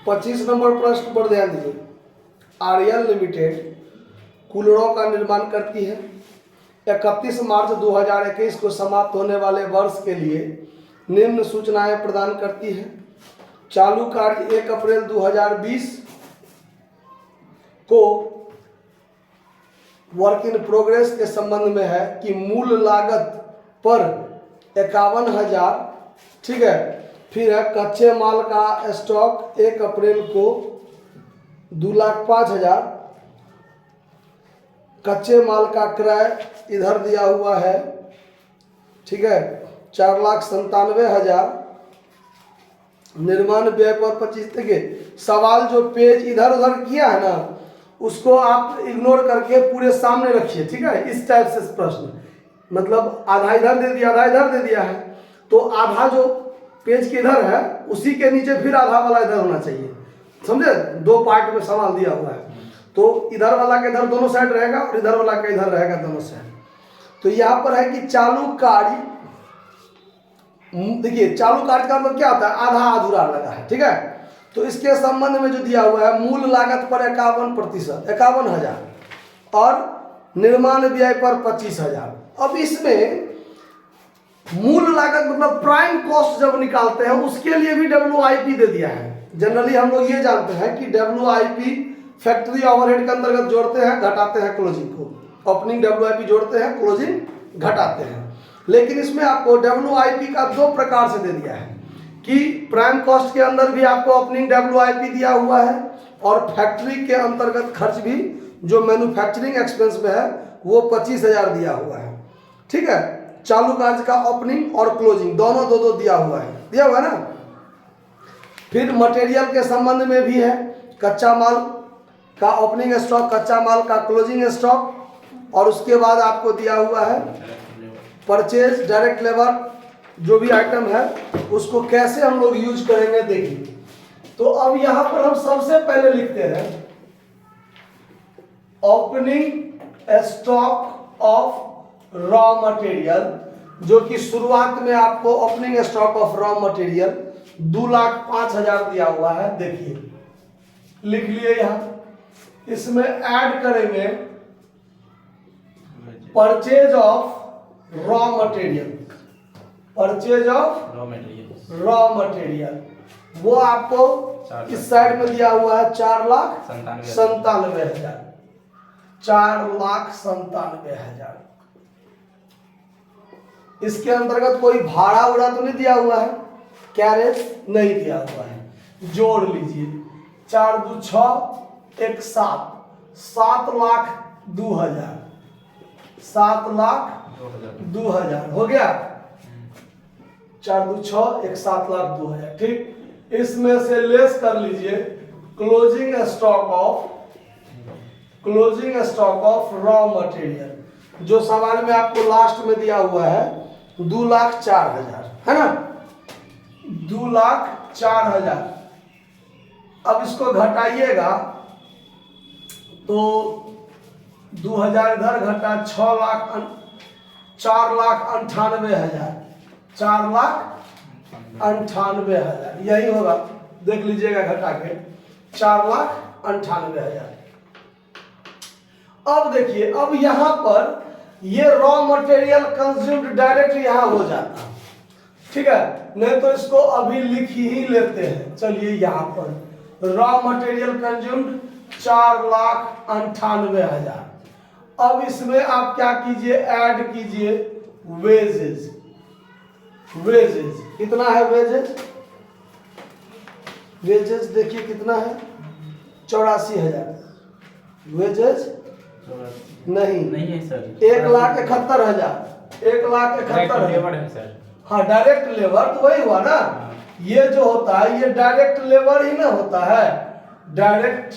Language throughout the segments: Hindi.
25 नंबर प्रश्न पर ध्यान दीजिए। आर्यन लिमिटेड कूलरों का निर्माण करती है। 31 मार्च 2021 को समाप्त होने वाले वर्ष के लिए निम्न सूचनाएं प्रदान करती है। चालू कार्य 1 अप्रैल 2020 को वर्क इन प्रोग्रेस के संबंध में है कि मूल लागत पर 51,000, ठीक है। फिर है कच्चे माल का स्टॉक 1 अप्रैल को 2,05,000। कच्चे माल का क्रय इधर दिया हुआ है, ठीक है, 4,97,000। निर्माण व्यय पर 25। देखिए सवाल जो पेज इधर उधर किया है ना, उसको आप इग्नोर करके पूरे सामने रखिए, ठीक है। इस टाइप से प्रश्न, मतलब आधा इधर दे दिया, आधा इधर दे दिया है, तो आधा जो पेज के इधर है उसी के नीचे फिर आधा वाला इधर होना चाहिए, समझे। 2 पार्ट में सवाल दिया हुआ है, तो इधर वाला के इधर दोनों साइड रहेगा और इधर वाला के इधर रहेगा दोनों साइड। तो यहाँ पर है कि चालू कार्य, देखिए चालू कार्य का मतलब क्या होता है, आधा अधूरा लगा है, ठीक है। तो इसके संबंध में जो दिया हुआ है मूल लागत पर 51%, 51,000 और निर्माण व्यय पर 25,000। अब इसमें मूल लागत मतलब प्राइम कॉस्ट जब निकालते हैं उसके लिए भी WIP दे दिया है। जनरली हम लोग ये जानते हैं कि WIP फैक्ट्री ओवरहेड के अंतर्गत जोड़ते हैं, घटाते हैं क्लोजिंग को। ओपनिंग WIP जोड़ते हैं, क्लोजिंग घटाते हैं। लेकिन इसमें आपको WIP का 2 प्रकार से दे दिया है कि प्राइम कॉस्ट के अंदर भी आपको ओपनिंग WIP दिया हुआ है और फैक्ट्री के अंतर्गत खर्च भी जो मैन्युफैक्चरिंग एक्सपेंस में है वो 25,000 दिया हुआ है, ठीक है। चालू कार्य का ओपनिंग और क्लोजिंग दोनों 2-2 दिया हुआ है ना। फिर मटेरियल के संबंध में भी है, कच्चा माल का ओपनिंग स्टॉक, कच्चा माल का क्लोजिंग स्टॉक, और उसके बाद आपको दिया हुआ है परचेज, डायरेक्ट लेबर, जो भी आइटम है उसको कैसे हम लोग यूज करेंगे देखिए। तो अब यहां पर हम सबसे पहले लिखते हैं opening stock of raw material, जो कि शुरुआत में आपको opening stock of raw material 2,05,000 दिया हुआ है। देखिए लिख लिए यहां, इसमें ऐड करेंगे purchase of raw material, purchase of raw material, वो आपको इस साइड में दिया हुआ है 4,97,000, 4,97,000। इसके अंतर्गत कोई भाड़ा उड़ा तो नहीं दिया हुआ है, कैरेज नहीं दिया हुआ है। जोड़ लीजिए 4 2 6 1 7, 7,02,000, 7,02,000 हो गया। 4 2 6 1 7,02,000, ठीक। इसमें से लेस कर लीजिए closing stock of raw material, जो सवाल में आपको लास्ट में दिया हुआ है 2,04,000, है ना, 2,04,000। अब इसको घटाइएगा तो 2,000 इधर घटा 4,98,000, 4,98,000 यही होगा, देख लीजिएगा घटा के 4,98,000। अब देखिए, अब यहां पर ये रॉ मटेरियल कंज्यूम्ड डायरेक्ट यहां हो जाता, ठीक है। नहीं तो इसको अभी लिख ही लेते हैं। चलिए यहां पर रॉ मटेरियल कंज्यूम्ड 4,98,000। अब इसमें आप क्या कीजिए, ऐड कीजिए वेजेस। वेजेस कितना है, वेजेस देखिए कितना है, 84,000। वेजेस नहीं है सर, 1,71,000, 1,71,000 है सर। हाँ डायरेक्ट लेबर तो वही हुआ ना, ये जो होता है ये डायरेक्ट लेबर ही ना होता है, डायरेक्ट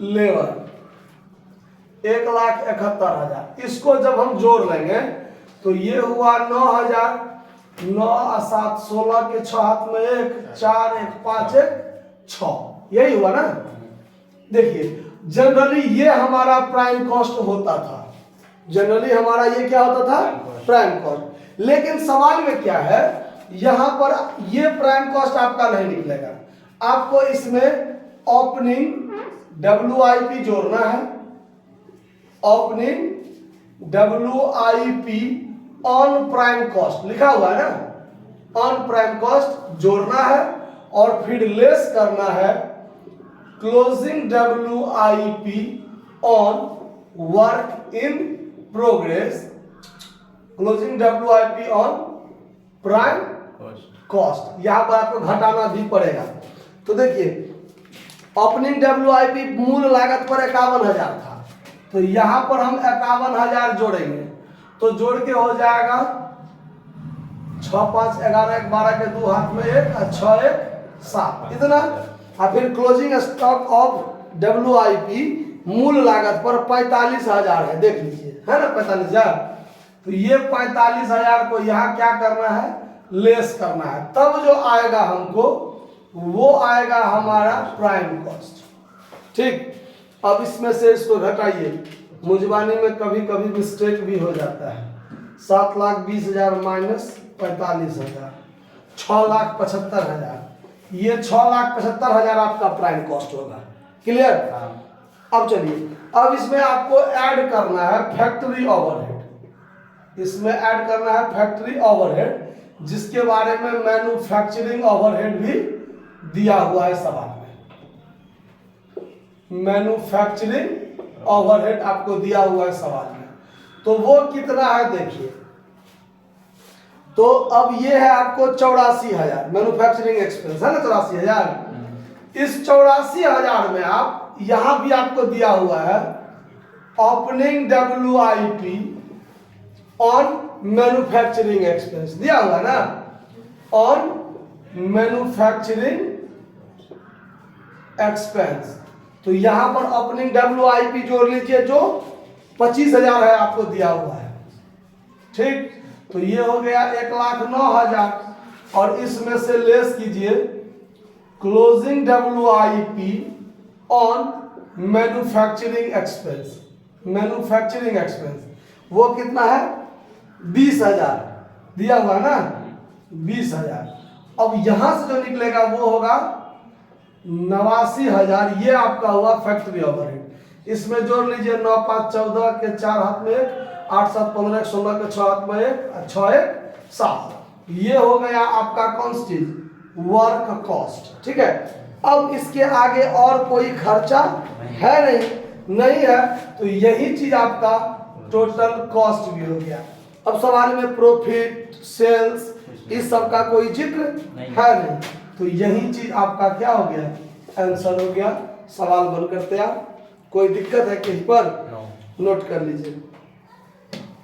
लेबर 1,71,000। इसको जब हम जोड़ लेंगे तो ये हुआ 9,000, 9 7 16 के 6 हाथ में 1 4 1 5 1 6, यही हुआ ना। देखिए जनरली ये हमारा प्राइम कॉस्ट होता था, जनरली हमारा ये क्या होता था, प्राइम कॉस्ट। लेकिन सवाल में क्या है यहाँ पर ये प्राइम कॉस्ट आपका नहीं निकलेगा, आपको इसमें ओपनिंग WIP जोड़ना है। Opening WIP on prime cost लिखा हुआ है ना, ऑन प्राइम कॉस्ट जोड़ना है और फिर लेस करना है closing WIP on work in progress, closing WIP on prime cost. यहां पर आपको घटाना भी पड़ेगा। तो देखिए ओपनिंग WIP मूल लागत पर 51,000 था, तो यहां पर हम 51,000 जोड़ेंगे, तो जोड़ के हो जाएगा 6 5 11 1 12 के 2 हाथ में 1 और 6 1 7 इतना। और फिर क्लोजिंग स्टॉक ऑफ WIP मूल लागत पर 45,000 है, देख लीजिए है ना 45,000। तो ये 45,000 को यहाँ क्या करना है, लेस करना है, तब जो आएगा हमको वो आएगा हमारा प्राइम कॉस्ट। ठीक, अब इसमें से इसको घटाइए, मुंजवानी में कभी कभी मिस्टेक भी हो जाता है। 7,20,000 माइनस 45,000 6,75,000, ये 6,75,000 आपका प्राइम कॉस्ट होगा। क्लियर? अब चलिए, अब इसमें आपको ऐड करना है फैक्ट्री ओवरहेड, इसमें ऐड करना है फैक्ट्री ओवरहेड, जिसके बारे में मैन्युफैक्चरिंग ओवरहेड भी दिया हुआ है सवाल में। मैन्युफैक्चरिंग ओवरहेड आपको दिया हुआ है सवाल में, तो वो कितना है देखिए। तो अब ये है आपको 84,000 मैन्युफैक्चरिंग एक्सपेंस है ना, 84,000। इस 84,000 में आप यहां भी आपको दिया हुआ है opening WIP on manufacturing expense दिया हुआ है ना, ऑन मैन्युफैक्चरिंग एक्सपेंस। तो यहां पर ओपनिंग WIP जोड़ लीजिए जो 25,000 है आपको दिया हुआ है। ठीक, तो ये हो गया 1,09,000 और इसमें से लेस कीजिए closing WIP on manufacturing expense. Manufacturing expense वो कितना है, 20,000 दिया हुआ ना, 20,000। अब यहां से जो निकलेगा वो होगा 89,000, ये आपका हुआ फैक्ट्री ओवरहेड। इसमें जोड़ लीजिए 9 5 14 के 4 हाथ में 1, 8 7 15 16 के 6 हाथ में 1, 6 1 7। ये हो गया आपका कौन सी चीज, वर्क कॉस्ट। ठीक है, अब इसके आगे और कोई खर्चा है नहीं है, तो यही चीज आपका टोटल कॉस्ट भी हो गया। अब सवाल में प्रॉफिट सेल्स इस सब का कोई जिक्र है नहीं, तो यही चीज आपका क्या हो गया, आंसर हो गया। सवाल बंद करते हैं। कोई दिक्कत है कहीं पर, नोट कर लीजिए।